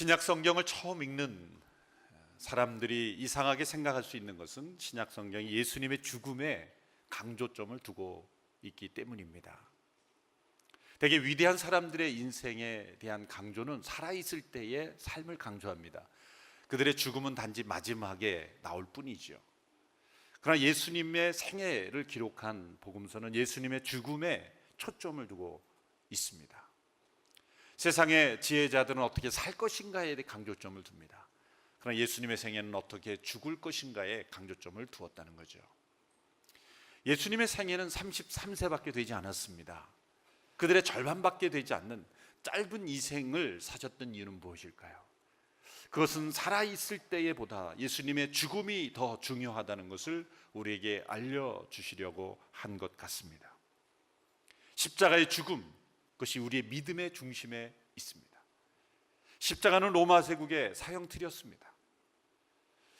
신약 성경을 처음 읽는 사람들이 이상하게 생각할 수 있는 것은 신약 성경이 예수님의 죽음에 강조점을 두고 있기 때문입니다. 되게 위대한 사람들의 인생에 대한 강조는 살아있을 때의 삶을 강조합니다. 그들의 죽음은 단지 마지막에 나올 뿐이죠. 그러나 예수님의 생애를 기록한 복음서는 예수님의 죽음에 초점을 두고 있습니다. 세상의 지혜자들은 어떻게 살 것인가에 대해 강조점을 둡니다. 그러나 예수님의 생애는 어떻게 죽을 것인가에 강조점을 두었다는 거죠. 예수님의 생애는 33세밖에 되지 않았습니다. 그들의 절반밖에 되지 않는 짧은 이 생을 사셨던 이유는 무엇일까요? 그것은 살아있을 때에 보다 예수님의 죽음이 더 중요하다는 것을 우리에게 알려주시려고 한 것 같습니다. 십자가의 죽음, 그것이 우리의 믿음의 중심에 있습니다. 십자가는 로마 제국의 사형틀이었습니다.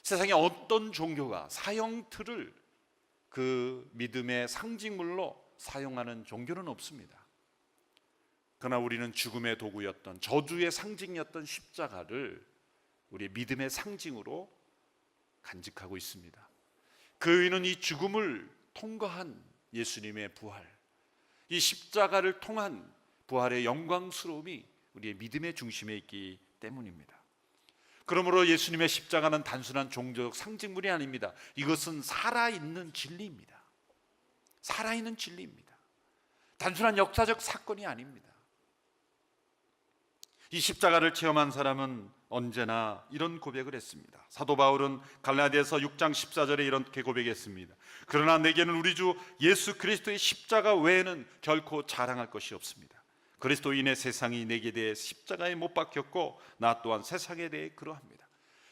세상에 어떤 종교가 사형틀을 그 믿음의 상징물로 사용하는 종교는 없습니다. 그러나 우리는 죽음의 도구였던, 저주의 상징이었던 십자가를 우리의 믿음의 상징으로 간직하고 있습니다. 그 의미는 이 죽음을 통과한 예수님의 부활, 이 십자가를 통한 부활의 영광스러움이 우리의 믿음의 중심에 있기 때문입니다. 그러므로 예수님의 십자가는 단순한 종교적 상징물이 아닙니다. 이것은 살아있는 진리입니다. 살아있는 진리입니다. 단순한 역사적 사건이 아닙니다. 이 십자가를 체험한 사람은 언제나 이런 고백을 했습니다. 사도 바울은 갈라디아서 6장 14절에 이렇게 고백했습니다. 그러나 내게는 우리 주 예수 그리스도의 십자가 외에는 결코 자랑할 것이 없습니다. 그리스도인의 세상이 내게 대해 십자가에 못 박혔고 나 또한 세상에 대해 그러합니다.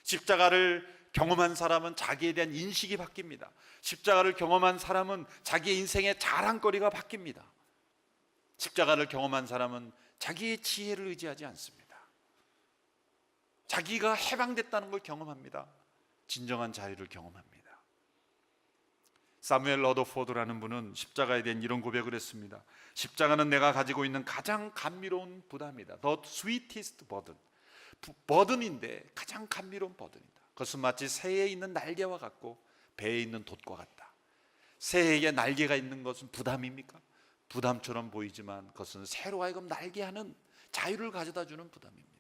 십자가를 경험한 사람은 자기에 대한 인식이 바뀝니다. 십자가를 경험한 사람은 자기의 인생의 자랑거리가 바뀝니다. 십자가를 경험한 사람은 자기의 지혜를 의지하지 않습니다. 자기가 해방됐다는 걸 경험합니다. 진정한 자유를 경험합니다. 사무엘 러더포드라는 분은 십자가에 대한 이런 고백을 했습니다. 십자가는 내가 가지고 있는 가장 감미로운 부담이다. The sweetest burden. 버든인데 가장 감미로운 버든이다. 그것은 마치 새에 있는 날개와 같고 배에 있는 돛과 같다. 새에게 날개가 있는 것은 부담입니까? 부담처럼 보이지만 그것은 새로 하여금 날개하는 자유를 가져다 주는 부담입니다.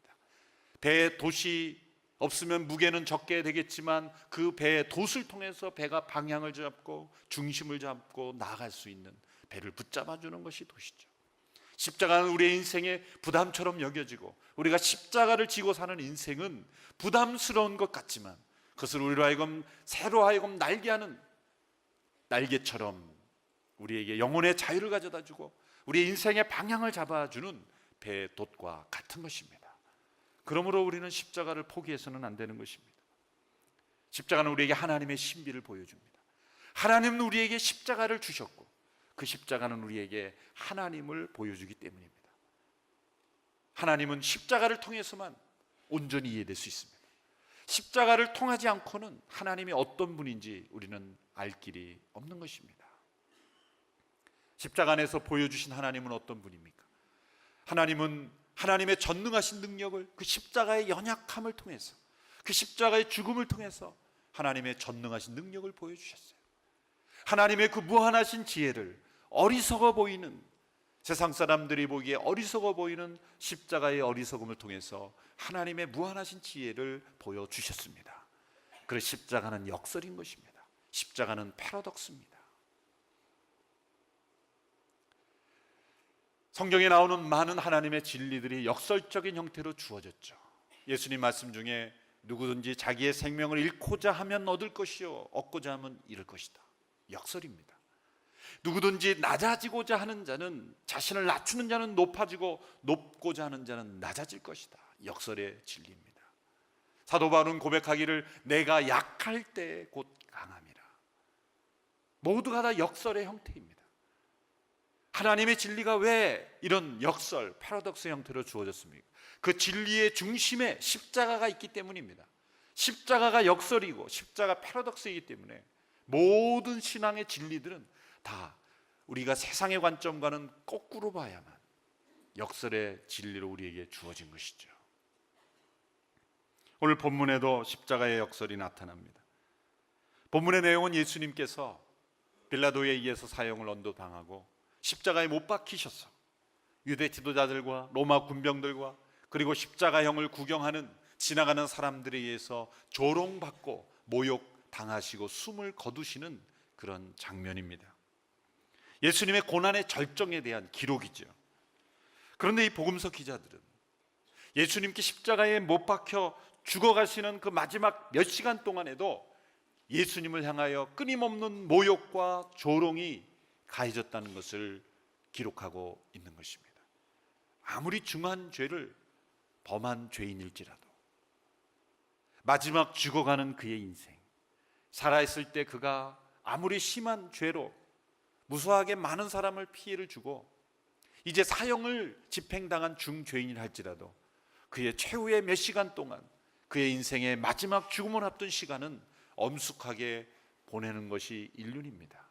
배에 돛이 없으면 무게는 적게 되겠지만 그 배의 돛을 통해서 배가 방향을 잡고 중심을 잡고 나아갈 수 있는, 배를 붙잡아 주는 것이 돛이죠. 십자가는 우리의 인생의 부담처럼 여겨지고 우리가 십자가를 지고 사는 인생은 부담스러운 것 같지만 그것을 우리로 하여금 새로 하여금 날개하는 날개처럼 우리에게 영혼의 자유를 가져다 주고 우리의 인생의 방향을 잡아주는 배의 돛과 같은 것입니다. 그러므로 우리는 십자가를 포기해서는 안 되는 것입니다. 십자가는 우리에게 하나님의 신비를 보여줍니다. 하나님은 우리에게 십자가를 주셨고 그 십자가는 우리에게 하나님을 보여주기 때문입니다. 하나님은 십자가를 통해서만 온전히 이해될 수 있습니다. 십자가를 통하지 않고는 하나님이 어떤 분인지 우리는 알 길이 없는 것입니다. 십자가 안에서 보여주신 하나님은 어떤 분입니까? 하나님은 하나님의 전능하신 능력을 그 십자가의 연약함을 통해서, 그 십자가의 죽음을 통해서 하나님의 전능하신 능력을 보여주셨어요. 하나님의 그 무한하신 지혜를 어리석어 보이는, 세상 사람들이 보기에 어리석어 보이는 십자가의 어리석음을 통해서 하나님의 무한하신 지혜를 보여주셨습니다. 그래서 십자가는 역설인 것입니다. 십자가는 패러독스입니다. 성경에 나오는 많은 하나님의 진리들이 역설적인 형태로 주어졌죠. 예수님 말씀 중에 누구든지 자기의 생명을 잃고자 하면 얻을 것이요 얻고자 하면 잃을 것이다. 역설입니다. 누구든지 낮아지고자 하는 자는, 자신을 낮추는 자는 높아지고 높고자 하는 자는 낮아질 것이다. 역설의 진리입니다. 사도 바울은 고백하기를 내가 약할 때 곧 강함이라. 모두가 다 역설의 형태입니다. 하나님의 진리가 왜 이런 역설, 패러독스 형태로 주어졌습니까? 그 진리의 중심에 십자가가 있기 때문입니다. 십자가가 역설이고 십자가 패러독스이기 때문에 모든 신앙의 진리들은 다 우리가 세상의 관점과는 거꾸로 봐야만 역설의 진리로 우리에게 주어진 것이죠. 오늘 본문에도 십자가의 역설이 나타납니다. 본문의 내용은 예수님께서 빌라도에 의해서 사형을 언도당하고 십자가에 못 박히셔서 유대 지도자들과 로마 군병들과 그리고 십자가형을 구경하는 지나가는 사람들에 의해서 조롱받고 모욕당하시고 숨을 거두시는 그런 장면입니다. 예수님의 고난의 절정에 대한 기록이죠. 그런데 이 복음서 기자들은 예수님께 십자가에 못 박혀 죽어가시는 그 마지막 몇 시간 동안에도 예수님을 향하여 끊임없는 모욕과 조롱이 가해졌다는 것을 기록하고 있는 것입니다. 아무리 중한 죄를 범한 죄인일지라도 마지막 죽어가는 그의 인생, 살아있을 때 그가 아무리 심한 죄로 무수하게 많은 사람을 피해를 주고 이제 사형을 집행당한 중죄인이라 할지라도 그의 최후의 몇 시간 동안 그의 인생의 마지막 죽음을 앞둔 시간은 엄숙하게 보내는 것이 인륜입니다.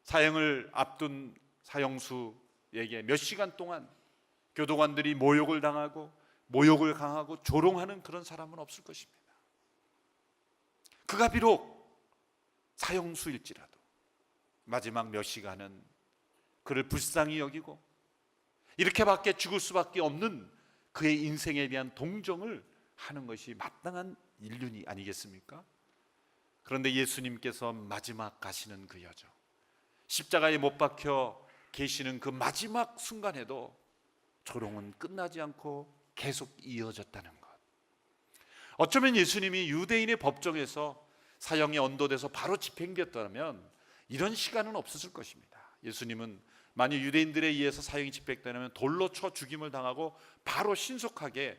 사형을 앞둔 사형수에게 몇 시간 동안 교도관들이 모욕을 당하고 모욕을 강하고 조롱하는 그런 사람은 없을 것입니다. 그가 비록 사형수일지라도 마지막 몇 시간은 그를 불쌍히 여기고 이렇게밖에 죽을 수밖에 없는 그의 인생에 대한 동정을 하는 것이 마땅한 인륜이 아니겠습니까? 그런데 예수님께서 마지막 가시는 그 여정, 십자가에 못 박혀 계시는 그 마지막 순간에도 조롱은 끝나지 않고 계속 이어졌다는 것. 어쩌면 예수님이 유대인의 법정에서 사형에 언도돼서 바로 집행됐다면 이런 시간은 없었을 것입니다. 예수님은 만약 유대인들에 의해서 사형이 집행되면 돌로 쳐 죽임을 당하고 바로 신속하게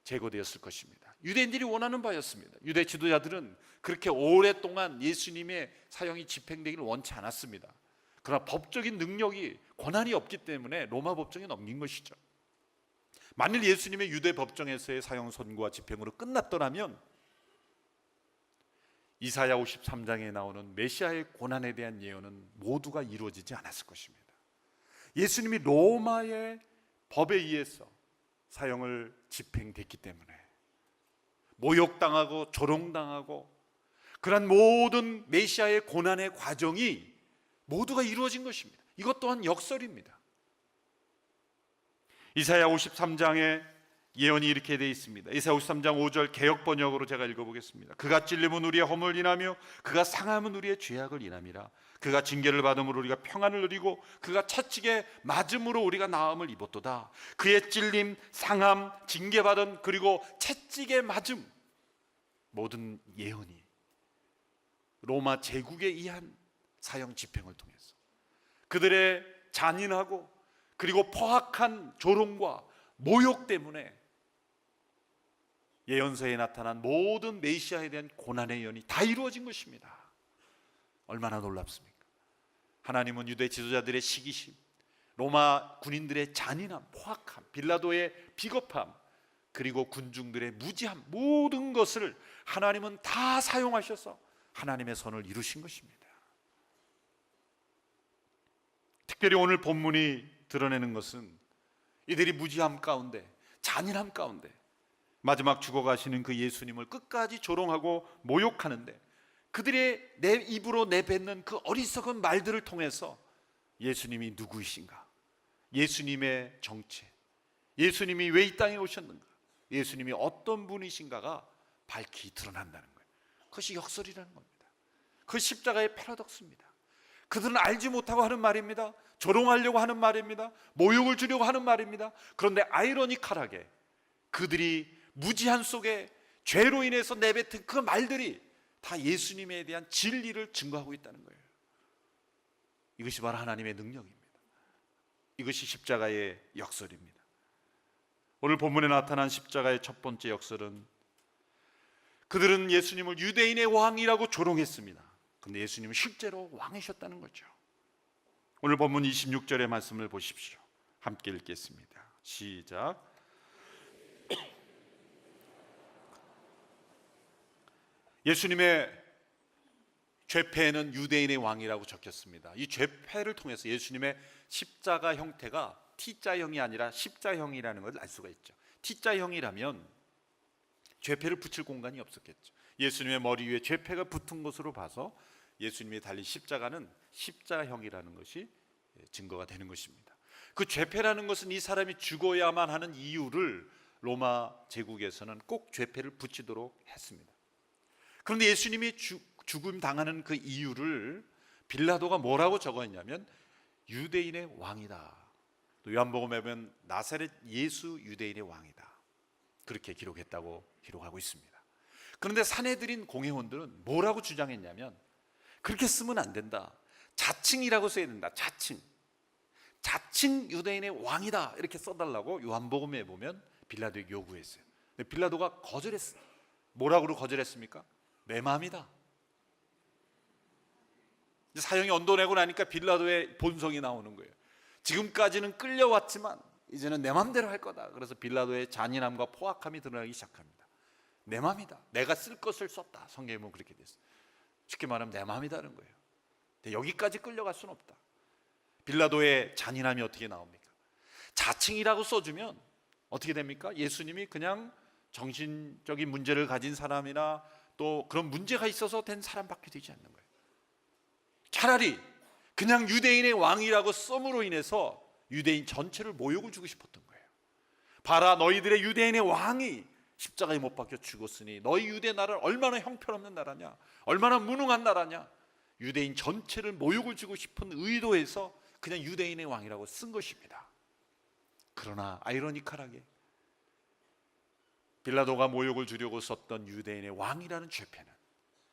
제거되었을 것입니다. 유대인들이 원하는 바였습니다. 유대 지도자들은 그렇게 오랫동안 예수님의 사형이 집행되기를 원치 않았습니다. 그러나 법적인 능력이 권한이 없기 때문에 로마 법정에 넘긴 것이죠. 만일 예수님의 유대 법정에서의 사형 선고와 집행으로 끝났더라면 이사야 53장에 나오는 메시아의 고난에 대한 예언은 모두가 이루어지지 않았을 것입니다. 예수님이 로마의 법에 의해서 사형을 집행됐기 때문에 모욕당하고 조롱당하고 그런 모든 메시아의 고난의 과정이 모두가 이루어진 것입니다. 이것 또한 역설입니다. 이사야 53장에 예언이 이렇게 되어 있습니다. 이사야 53장 5절 개역 번역으로 제가 읽어보겠습니다. 그가 찔림은 우리의 허물을 인하며 그가 상함은 우리의 죄악을 인함이라. 그가 징계를 받음으로 우리가 평안을 누리고 그가 채찍에 맞음으로 우리가 나음을 입었도다. 그의 찔림, 상함, 징계받은 그리고 채찍에 맞음, 모든 예언이 로마 제국에 의한 사형 집행을 통해서 그들의 잔인하고 그리고 포악한 조롱과 모욕 때문에 예언서에 나타난 모든 메시아에 대한 고난의 예언이 다 이루어진 것입니다. 얼마나 놀랍습니까? 하나님은 유대 지도자들의 시기심, 로마 군인들의 잔인함, 포악함, 빌라도의 비겁함, 그리고 군중들의 무지함, 모든 것을 하나님은 다 사용하셔서 하나님의 선을 이루신 것입니다. 특별히 오늘 본문이 드러내는 것은 이들이 무지함 가운데, 잔인함 가운데 마지막 죽어가시는 그 예수님을 끝까지 조롱하고 모욕하는데 그들의 내 입으로 내뱉는 그 어리석은 말들을 통해서 예수님이 누구이신가, 예수님의 정체, 예수님이 왜 이 땅에 오셨는가, 예수님이 어떤 분이신가가 밝히 드러난다는 거예요. 그것이 역설이라는 겁니다. 그 십자가의 패러독스입니다. 그들은 알지 못하고 하는 말입니다. 조롱하려고 하는 말입니다. 모욕을 주려고 하는 말입니다. 그런데 아이러니컬하게 그들이 무지한 속에 죄로 인해서 내뱉은 그 말들이 다 예수님에 대한 진리를 증거하고 있다는 거예요. 이것이 바로 하나님의 능력입니다. 이것이 십자가의 역설입니다. 오늘 본문에 나타난 십자가의 첫 번째 역설은 그들은 예수님을 유대인의 왕이라고 조롱했습니다. 그런데 예수님은 실제로 왕이셨다는 거죠. 오늘 본문 26절의 말씀을 보십시오. 함께 읽겠습니다. 시작. 예수님의 죄패에는 유대인의 왕이라고 적혔습니다. 이 죄패를 통해서 예수님의 십자가 형태가 T자형이 아니라 십자형이라는 것을 알 수가 있죠. T자형이라면 죄패를 붙일 공간이 없었겠죠. 예수님의 머리 위에 죄패가 붙은 것으로 봐서 예수님이 달린 십자가는 십자형이라는 것이 증거가 되는 것입니다. 그 죄패라는 것은 이 사람이 죽어야만 하는 이유를 로마 제국에서는 꼭 죄패를 붙이도록 했습니다. 그런데 예수님이 죽음 당하는 그 이유를 빌라도가 뭐라고 적었냐면 유대인의 왕이다. 또 요한복음에 보면 나사렛 예수 유대인의 왕이다. 그렇게 기록했다고 기록하고 있습니다. 그런데 산헤드린 공회원들은 뭐라고 주장했냐면 그렇게 쓰면 안 된다. 자칭이라고 써야 된다. 자칭 유대인의 왕이다. 이렇게 써달라고 요한복음에 보면 빌라도에게 요구했어요. 근데 빌라도가 거절했어요. 뭐라고 거절했습니까? 내 마음이다. 사형이 언도내고 나니까 빌라도의 본성이 나오는 거예요. 지금까지는 끌려왔지만 이제는 내 마음대로 할 거다. 그래서 빌라도의 잔인함과 포악함이 드러나기 시작합니다. 내 마음이다. 내가 쓸 것을 썼다. 성경에 보면 그렇게 됐어요. 쉽게 말하면 내 마음이다는 거예요. 근데 여기까지 끌려갈 수는 없다. 빌라도의 잔인함이 어떻게 나옵니까? 자칭이라고 써주면 어떻게 됩니까? 예수님이 그냥 정신적인 문제를 가진 사람이나 또 그런 문제가 있어서 된 사람밖에 되지 않는 거예요. 차라리 그냥 유대인의 왕이라고 썸으로 인해서 유대인 전체를 모욕을 주고 싶었던 거예요. 봐라, 너희들의 유대인의 왕이 십자가에 못 박혀 죽었으니 너희 유대 나라는 얼마나 형편없는 나라냐, 얼마나 무능한 나라냐. 유대인 전체를 모욕을 주고 싶은 의도에서 그냥 유대인의 왕이라고 쓴 것입니다. 그러나 아이러니컬하게 빌라도가 모욕을 주려고 썼던 유대인의 왕이라는 죄패는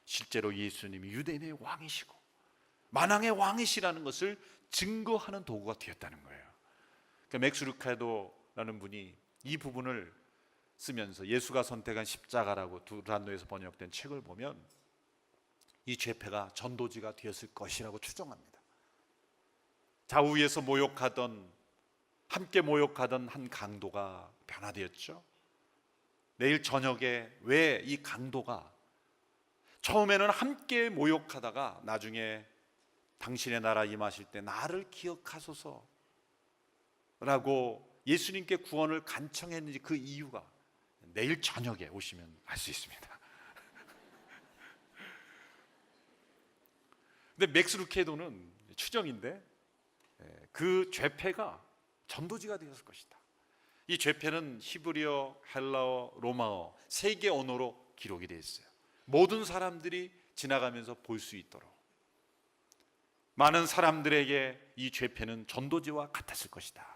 실제로 예수님이 유대인의 왕이시고 만왕의 왕이시라는 것을 증거하는 도구가 되었다는 거예요. 그러니까 맥스 루카도라는 분이 이 부분을 쓰면서 예수가 선택한 십자가라고 두란노에서 번역된 책을 보면 이 죄패가 전도지가 되었을 것이라고 추정합니다. 좌우에서 함께 모욕하던 한 강도가 변화되었죠. 내일 저녁에 왜 이 강도가 처음에는 함께 모욕하다가 나중에 당신의 나라 임하실 때 나를 기억하소서 라고 예수님께 구원을 간청했는지 그 이유가 내일 저녁에 오시면 알 수 있습니다. 근데 맥스 루케도는 추정인데 그 죄패가 전도지가 되었을 것이다. 이 죄패는 히브리어, 헬라어, 로마어 세 개 언어로 기록이 되어 있어요. 모든 사람들이 지나가면서 볼 수 있도록. 많은 사람들에게 이 죄패는 전도지와 같았을 것이다.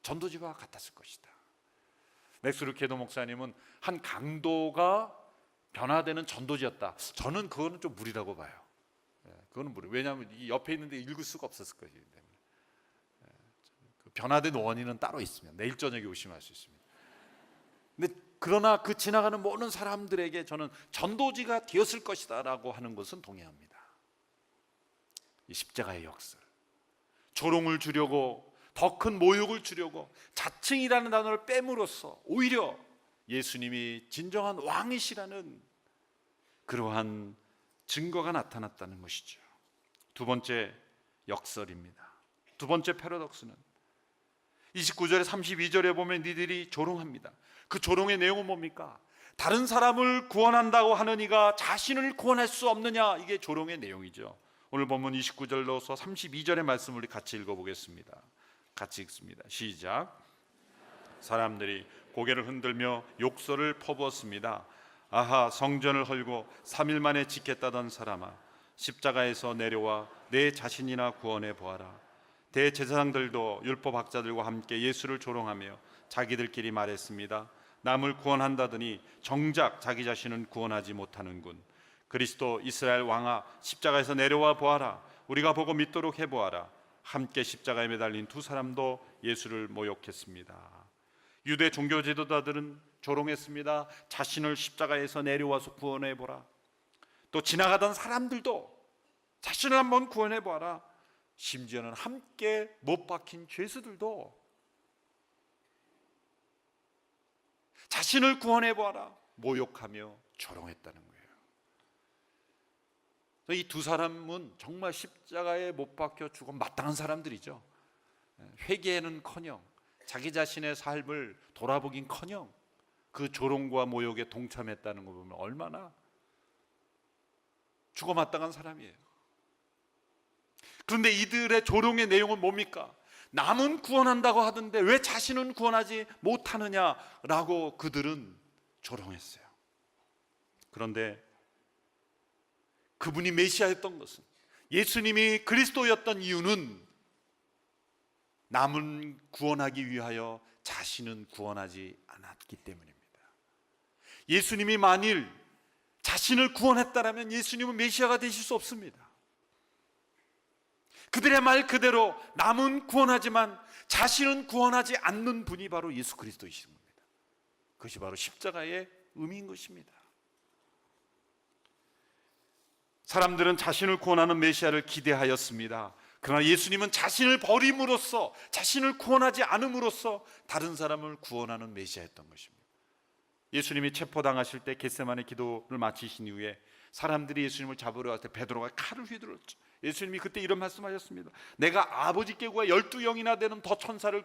전도지와 같았을 것이다. 맥스 루케도 목사님은 한 강도가 변화되는 전도지였다. 저는 그거는 좀 무리라고 봐요. 그거는 무리. 왜냐하면 이 옆에 있는데 읽을 수가 없었을 거기 때문에. 그 변화된 원인은 따로 있으면 내일 저녁에 오시면 알 수 있습니다. 근데 그러나 그 지나가는 모든 사람들에게 저는 전도지가 되었을 것이다라고 하는 것은 동의합니다. 이 십자가의 역설, 조롱을 주려고 더 큰 모욕을 주려고 자칭이라는 단어를 빼므로써 오히려 예수님이 진정한 왕이시라는 그러한 증거가 나타났다는 것이죠. 두 번째 역설입니다. 두 번째 패러독스는 29절에 32절에 보면 니들이 조롱합니다. 그 조롱의 내용은 뭡니까? 다른 사람을 구원한다고 하는 이가 자신을 구원할 수 없느냐, 이게 조롱의 내용이죠. 오늘 본문 29절로서 32절의 말씀을 우리 같이 읽어보겠습니다. 같이 읽습니다. 시작. 사람들이 고개를 흔들며 욕설을 퍼부었습니다. 아하, 성전을 헐고 3일 만에 짓겠다던 사람아, 십자가에서 내려와 내 자신이나 구원해 보아라. 대제사장들도 율법학자들과 함께 예수를 조롱하며 자기들끼리 말했습니다. 남을 구원한다더니 정작 자기 자신은 구원하지 못하는군. 그리스도 이스라엘 왕아, 십자가에서 내려와 보아라. 우리가 보고 믿도록 해보아라. 함께 십자가에 매달린 두 사람도 예수를 모욕했습니다. 유대 종교 지도자들은 조롱했습니다. 자신을 십자가에서 내려와서 구원해 보라. 또 지나가던 사람들도 자신을 한번 구원해 보아라. 심지어는 함께 못 박힌 죄수들도 자신을 구원해 보아라 모욕하며 조롱했다는 거예요. 이 두 사람은 정말 십자가에 못 박혀 죽어 마땅한 사람들이죠. 회개는커녕 자기 자신의 삶을 돌아보긴커녕 그 조롱과 모욕에 동참했다는 거 보면 얼마나 죽어마땅한 사람이에요. 그런데 이들의 조롱의 내용은 뭡니까? 남은 구원한다고 하던데 왜 자신은 구원하지 못하느냐라고 그들은 조롱했어요. 그런데 그분이 메시아였던 것은, 예수님이 그리스도였던 이유는 남은 구원하기 위하여 자신은 구원하지 않았기 때문입니다. 예수님이 만일 자신을 구원했다라면 예수님은 메시아가 되실 수 없습니다. 그들의 말 그대로 남은 구원하지만 자신은 구원하지 않는 분이 바로 예수 그리스도이신 겁니다. 그것이 바로 십자가의 의미인 것입니다. 사람들은 자신을 구원하는 메시아를 기대하였습니다. 그러나 예수님은 자신을 버림으로써, 자신을 구원하지 않음으로써 다른 사람을 구원하는 메시아였던 것입니다. 예수님이 체포당하실 때 겟세마네 기도를 마치신 이후에 사람들이 예수님을 잡으러 갈 때 베드로가 칼을 휘둘렀죠. 예수님이 그때 이런 말씀하셨습니다. 내가 아버지께구와 12영이나 되는 더 천사를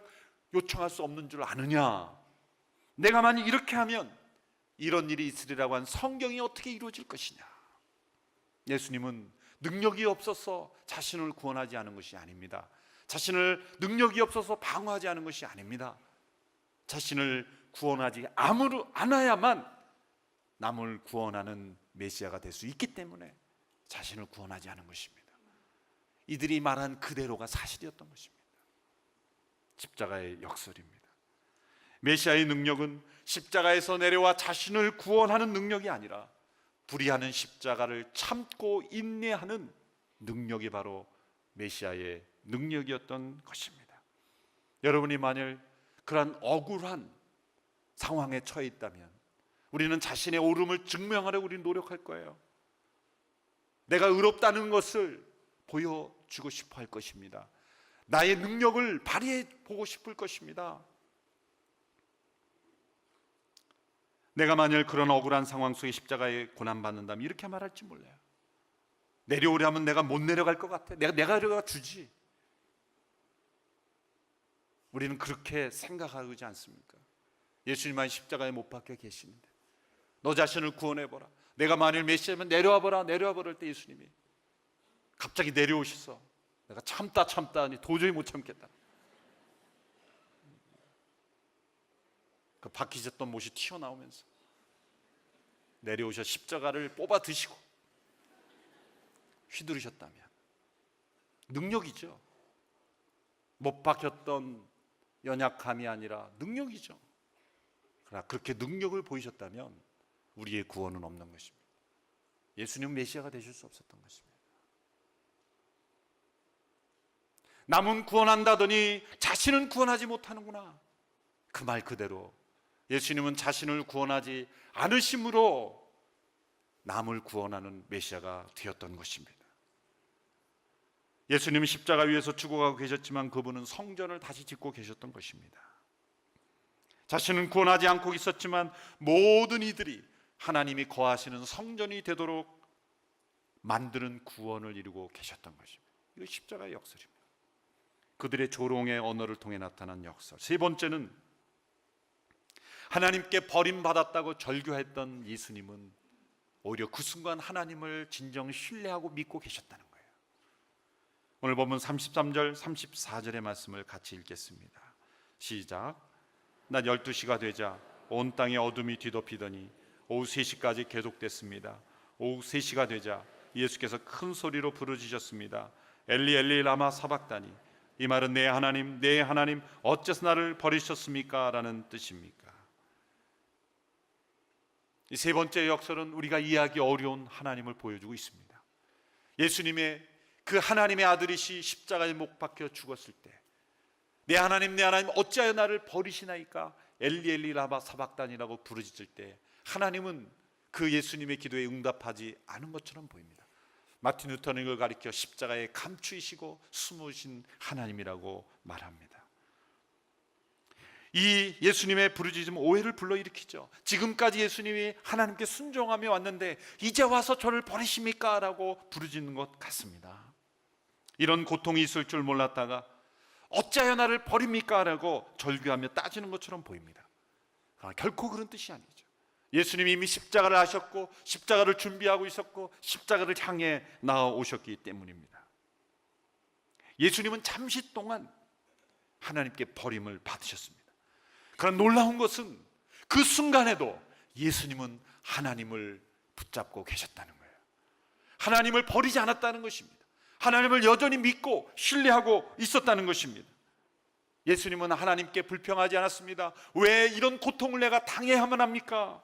요청할 수 없는 줄 아느냐? 내가 만약 이렇게 하면 이런 일이 있으리라고 한 성경이 어떻게 이루어질 것이냐? 예수님은 능력이 없어서 자신을 구원하지 않은 것이 아닙니다. 자신을 능력이 없어서 방어하지 않은 것이 아닙니다. 자신을 구원하지 않아야만 남을 구원하는 메시아가 될 수 있기 때문에 자신을 구원하지 않은 것입니다. 이들이 말한 그대로가 사실이었던 것입니다. 십자가의 역설입니다. 메시아의 능력은 십자가에서 내려와 자신을 구원하는 능력이 아니라 불의하는 십자가를 참고 인내하는 능력이 바로 메시아의 능력이었던 것입니다. 여러분이 만일 그러한 억울한 상황에 처해 있다면 우리는 자신의 옳음을 증명하려고 우리는 노력할 거예요. 내가 의롭다는 것을 보여주고 싶어 할 것입니다. 나의 능력을 발휘해 보고 싶을 것입니다. 내가 만일 그런 억울한 상황 속에 십자가에 고난받는다면 이렇게 말할지 몰라요. 내려오려면 내가 못 내려갈 것 같아. 내가 내려가 주지. 우리는 그렇게 생각하지 않습니까? 예수님만 십자가에 못 박혀 계시는데 너 자신을 구원해보라. 내가 만일 메시아면 내려와보라. 내려와보라 할 때 예수님이 갑자기 내려오셔서 내가 참다 하니 도저히 못 참겠다. 그 박히셨던 못이 튀어나오면서 내려오셔 십자가를 뽑아 드시고 휘두르셨다면 능력이죠. 못 박혔던 연약함이 아니라 능력이죠. 그러나 그렇게 능력을 보이셨다면 우리의 구원은 없는 것입니다. 예수님은 메시아가 되실 수 없었던 것입니다. 남은 구원한다더니 자신은 구원하지 못하는구나. 그 말 그대로 예수님은 자신을 구원하지 않으심으로 남을 구원하는 메시아가 되었던 것입니다. 예수님은 십자가 위에서 죽어가고 계셨지만 그분은 성전을 다시 짓고 계셨던 것입니다. 자신은 구원하지 않고 있었지만 모든 이들이 하나님이 거하시는 성전이 되도록 만드는 구원을 이루고 계셨던 것입니다. 이거 십자가의 역설입니다. 그들의 조롱의 언어를 통해 나타난 역설. 세 번째는 하나님께 버림받았다고 절규했던 예수님은 오히려 그 순간 하나님을 진정 신뢰하고 믿고 계셨다는 거예요. 오늘 본문 33절 34절의 말씀을 같이 읽겠습니다. 시작. 낮 12시가 되자 온 땅에 어둠이 뒤덮이더니 오후 3시까지 계속됐습니다. 오후 3시가 되자 예수께서 큰 소리로 부르짖으셨습니다. 엘리 엘리 라마 사박다니. 이 말은 내 하나님 어째서 나를 버리셨습니까? 라는 뜻입니까? 이 세 번째 역설은 우리가 이해하기 어려운 하나님을 보여주고 있습니다. 예수님의 그 하나님의 아들이시 십자가에 못 박혀 죽었을 때 내 하나님 어찌하여 나를 버리시나이까? 엘리 엘리 라마 사박단이라고 부르짖을 때 하나님은 그 예수님의 기도에 응답하지 않은 것처럼 보입니다. 마틴 루터는 이걸 가리켜 십자가에 감추이시고 숨으신 하나님이라고 말합니다. 이 예수님의 부르짖음 오해를 불러일으키죠. 지금까지 예수님이 하나님께 순종하며 왔는데 이제 와서 저를 버리십니까? 라고 부르짖는 것 같습니다. 이런 고통이 있을 줄 몰랐다가 어찌하여 나를 버립니까? 라고 절규하며 따지는 것처럼 보입니다. 결코 그런 뜻이 아니죠. 예수님이 이미 십자가를 하셨고 십자가를 준비하고 있었고 십자가를 향해 나아오셨기 때문입니다. 예수님은 잠시 동안 하나님께 버림을 받으셨습니다. 그러나 놀라운 것은 그 순간에도 예수님은 하나님을 붙잡고 계셨다는 거예요. 하나님을 버리지 않았다는 것입니다. 하나님을 여전히 믿고 신뢰하고 있었다는 것입니다. 예수님은 하나님께 불평하지 않았습니다. 왜 이런 고통을 내가 당해야만 합니까?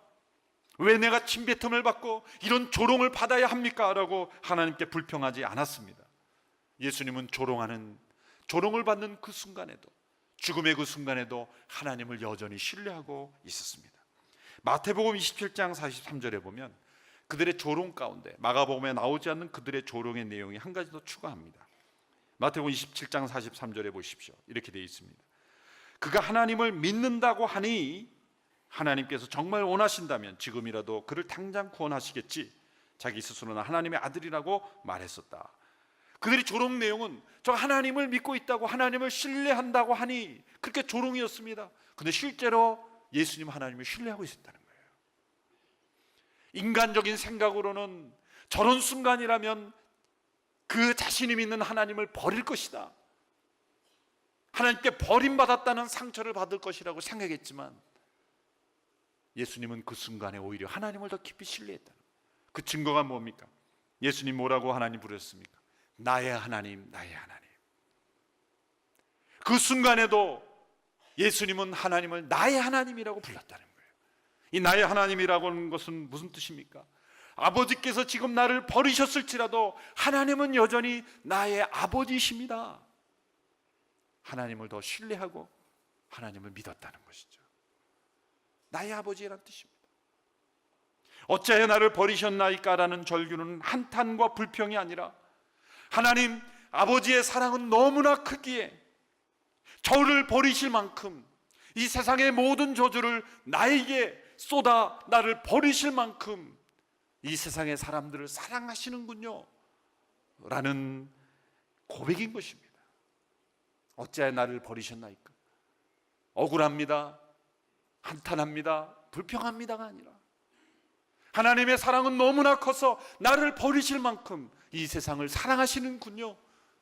왜 내가 침뱉음을 받고 이런 조롱을 받아야 합니까? 라고 하나님께 불평하지 않았습니다. 예수님은 조롱을 받는 그 순간에도, 죽음의 그 순간에도 하나님을 여전히 신뢰하고 있었습니다. 마태복음 27장 43절에 보면 그들의 조롱 가운데 마가복음에 나오지 않는 그들의 조롱의 내용이 한 가지 더 추가합니다. 마태복음 27장 43절에 보십시오. 이렇게 되어 있습니다. 그가 하나님을 믿는다고 하니 하나님께서 정말 원하신다면 지금이라도 그를 당장 구원하시겠지. 자기 스스로는 하나님의 아들이라고 말했었다. 그들이 조롱 내용은 저 하나님을 믿고 있다고, 하나님을 신뢰한다고 하니 그렇게 조롱이었습니다. 근데 실제로 예수님 하나님을 신뢰하고 있었다는 거예요. 인간적인 생각으로는 저런 순간이라면 그 자신이 믿는 하나님을 버릴 것이다, 하나님께 버림받았다는 상처를 받을 것이라고 생각했지만 예수님은 그 순간에 오히려 하나님을 더 깊이 신뢰했다는 거예요. 그 증거가 뭡니까? 예수님 뭐라고 하나님 부르셨습니까? 나의 하나님, 나의 하나님. 그 순간에도 예수님은 하나님을 나의 하나님이라고 불렀다는 거예요. 이 나의 하나님이라고 하는 것은 무슨 뜻입니까? 아버지께서 지금 나를 버리셨을지라도 하나님은 여전히 나의 아버지이십니다. 하나님을 더 신뢰하고 하나님을 믿었다는 것이죠. 나의 아버지라는 뜻입니다. 어찌하여 나를 버리셨나이까? 라는 절규는 한탄과 불평이 아니라 하나님 아버지의 사랑은 너무나 크기에 저를 버리실 만큼, 이 세상의 모든 저주를 나에게 쏟아 나를 버리실 만큼 이 세상의 사람들을 사랑하시는군요 라는 고백인 것입니다. 어찌하여 나를 버리셨나이까? 억울합니다, 한탄합니다, 불평합니다가 아니라 하나님의 사랑은 너무나 커서 나를 버리실 만큼 이 세상을 사랑하시는군요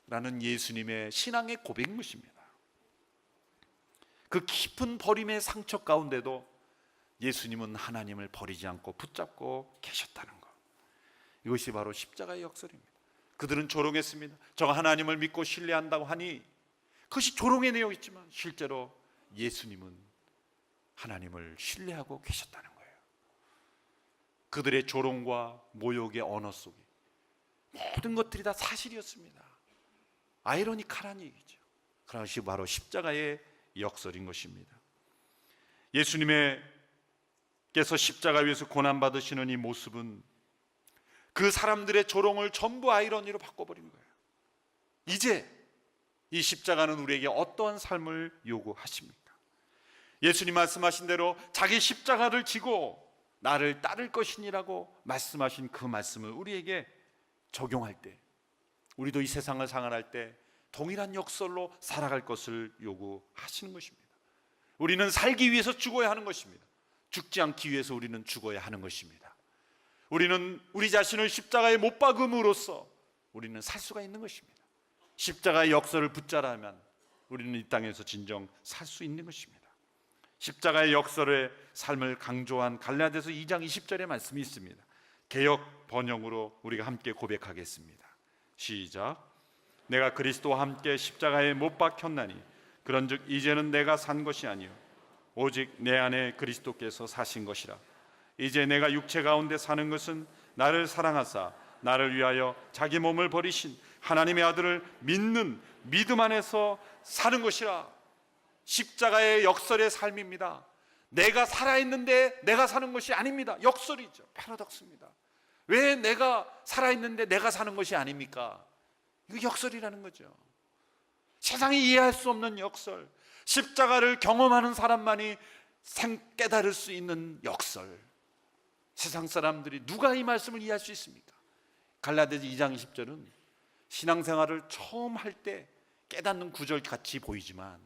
라는 예수님의 신앙의 고백인 것입니다. 그 깊은 버림의 상처 가운데도 예수님은 하나님을 버리지 않고 붙잡고 계셨다는 것, 이것이 바로 십자가의 역설입니다. 그들은 조롱했습니다. 저가 하나님을 믿고 신뢰한다고 하니 그것이 조롱의 내용이지만 실제로 예수님은 하나님을 신뢰하고 계셨다는 거예요. 그들의 조롱과 모욕의 언어 속에 모든 것들이 다 사실이었습니다. 아이러니컬한 얘기죠. 그것이 바로 십자가의 역설인 것입니다. 예수님께서 십자가 위에서 고난받으시는 이 모습은 그 사람들의 조롱을 전부 아이러니로 바꿔버린 거예요. 이제 이 십자가는 우리에게 어떠한 삶을 요구하십니까? 예수님 말씀하신 대로 자기 십자가를 지고 나를 따를 것이니라고 말씀하신 그 말씀을 우리에게 적용할 때, 우리도 이 세상을 상환할 때 동일한 역설로 살아갈 것을 요구하시는 것입니다. 우리는 살기 위해서 죽어야 하는 것입니다. 죽지 않기 위해서 우리는 죽어야 하는 것입니다. 우리는 우리 자신을 십자가에 못 박음으로써 우리는 살 수가 있는 것입니다. 십자가의 역설을 붙잡으면 우리는 이 땅에서 진정 살 수 있는 것입니다. 십자가의 역설의 삶을 강조한 갈라디아서 2장 20절의 말씀이 있습니다. 개역 번역으로 우리가 함께 고백하겠습니다. 시작. 내가 그리스도와 함께 십자가에 못 박혔나니 그런즉 이제는 내가 산 것이 아니요 오직 내 안에 그리스도께서 사신 것이라. 이제 내가 육체 가운데 사는 것은 나를 사랑하사 나를 위하여 자기 몸을 버리신 하나님의 아들을 믿는 믿음 안에서 사는 것이라. 십자가의 역설의 삶입니다. 내가 살아있는데 내가 사는 것이 아닙니다. 역설이죠. 패러독스입니다. 왜 내가 살아있는데 내가 사는 것이 아닙니까? 이거 역설이라는 거죠. 세상이 이해할 수 없는 역설, 십자가를 경험하는 사람만이 깨달을 수 있는 역설. 세상 사람들이 누가 이 말씀을 이해할 수 있습니까? 갈라디아서 2장 20절은 신앙생활을 처음 할 때 깨닫는 구절 같이 보이지만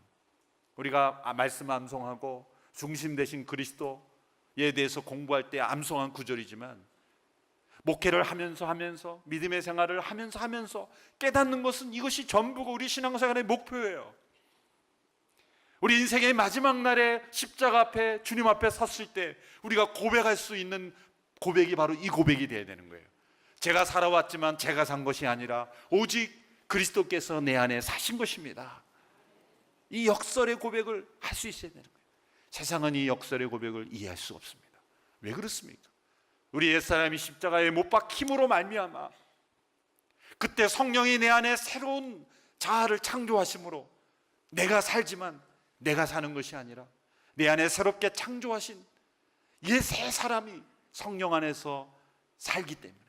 우리가 말씀 암송하고 중심 되신 그리스도에 대해서 공부할 때 암송한 구절이지만, 목회를 하면서 믿음의 생활을 하면서 깨닫는 것은 이것이 전부가 우리 신앙생활의 목표예요. 우리 인생의 마지막 날에 십자가 앞에, 주님 앞에 섰을 때 우리가 고백할 수 있는 고백이 바로 이 고백이 되어야 되는 거예요. 제가 살아왔지만 제가 산 것이 아니라 오직 그리스도께서 내 안에 사신 것입니다. 이 역설의 고백을 할 수 있어야 되는 거예요. 세상은 이 역설의 고백을 이해할 수 없습니다. 왜 그렇습니까? 우리 옛사람이 십자가에 못 박힘으로 말미암아 그때 성령이 내 안에 새로운 자아를 창조하심으로 내가 살지만 내가 사는 것이 아니라 내 안에 새롭게 창조하신 이 새 사람이 성령 안에서 살기 때문에,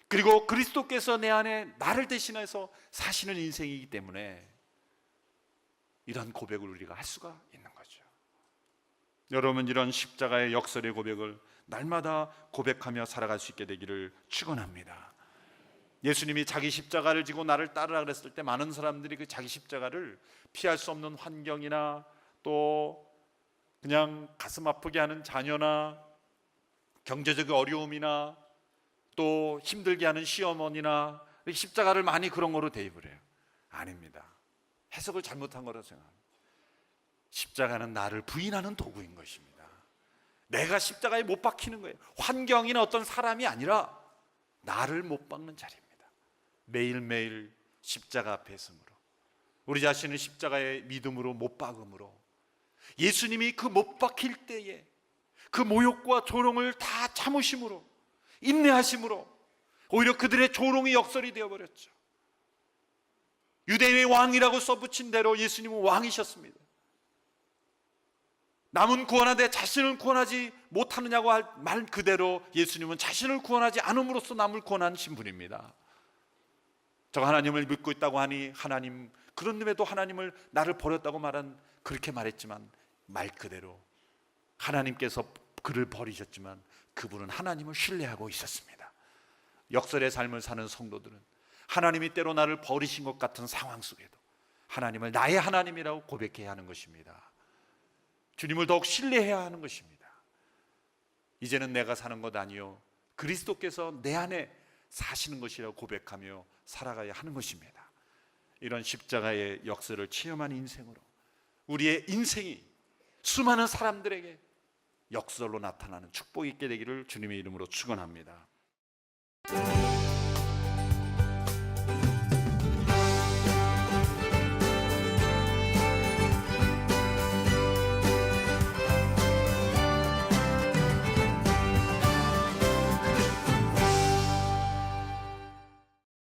그리고 그리스도께서 내 안에 나를 대신해서 사시는 인생이기 때문에 이런 고백을 우리가 할 수가 있는 거죠. 여러분, 이런 십자가의 역설의 고백을 날마다 고백하며 살아갈 수 있게 되기를 축원합니다. 예수님이 자기 십자가를 지고 나를 따르라 그랬을 때 많은 사람들이 그 자기 십자가를 피할 수 없는 환경이나 또 그냥 가슴 아프게 하는 자녀나 경제적 어려움이나 또 힘들게 하는 시어머니나 십자가를 많이 그런 거로 대입을 해요. 아닙니다. 해석을 잘못한 거라고 생각합니다. 십자가는 나를 부인하는 도구인 것입니다. 내가 십자가에 못 박히는 거예요. 환경이나 어떤 사람이 아니라 나를 못 박는 자리입니다. 매일매일 십자가 앞에 서므로, 우리 자신을 십자가의 믿음으로 못 박음으로, 예수님이 그 못 박힐 때에 그 모욕과 조롱을 다 참으심으로, 인내하심으로 오히려 그들의 조롱이 역설이 되어버렸죠. 유대인의 왕이라고 써붙인 대로 예수님은 왕이셨습니다. 남은 구원하되 자신을 구원하지 못하느냐고 할 말 그대로 예수님은 자신을 구원하지 않음으로써 남을 구원한 신분입니다. 저 하나님을 믿고 있다고 하니 하나님, 그런 놈에도 하나님을 나를 버렸다고 그렇게 말했지만 말 그대로 하나님께서 그를 버리셨지만 그분은 하나님을 신뢰하고 있었습니다. 역설의 삶을 사는 성도들은 하나님이 때로 나를 버리신 것 같은 상황 속에도 하나님을 나의 하나님이라고 고백해야 하는 것입니다. 주님을 더욱 신뢰해야 하는 것입니다. 이제는 내가 사는 것 아니요 그리스도께서 내 안에 사시는 것이라고 고백하며 살아가야 하는 것입니다. 이런 십자가의 역설을 체험한 인생으로 우리의 인생이 수많은 사람들에게 역설로 나타나는 축복이 있게 되기를 주님의 이름으로 축원합니다.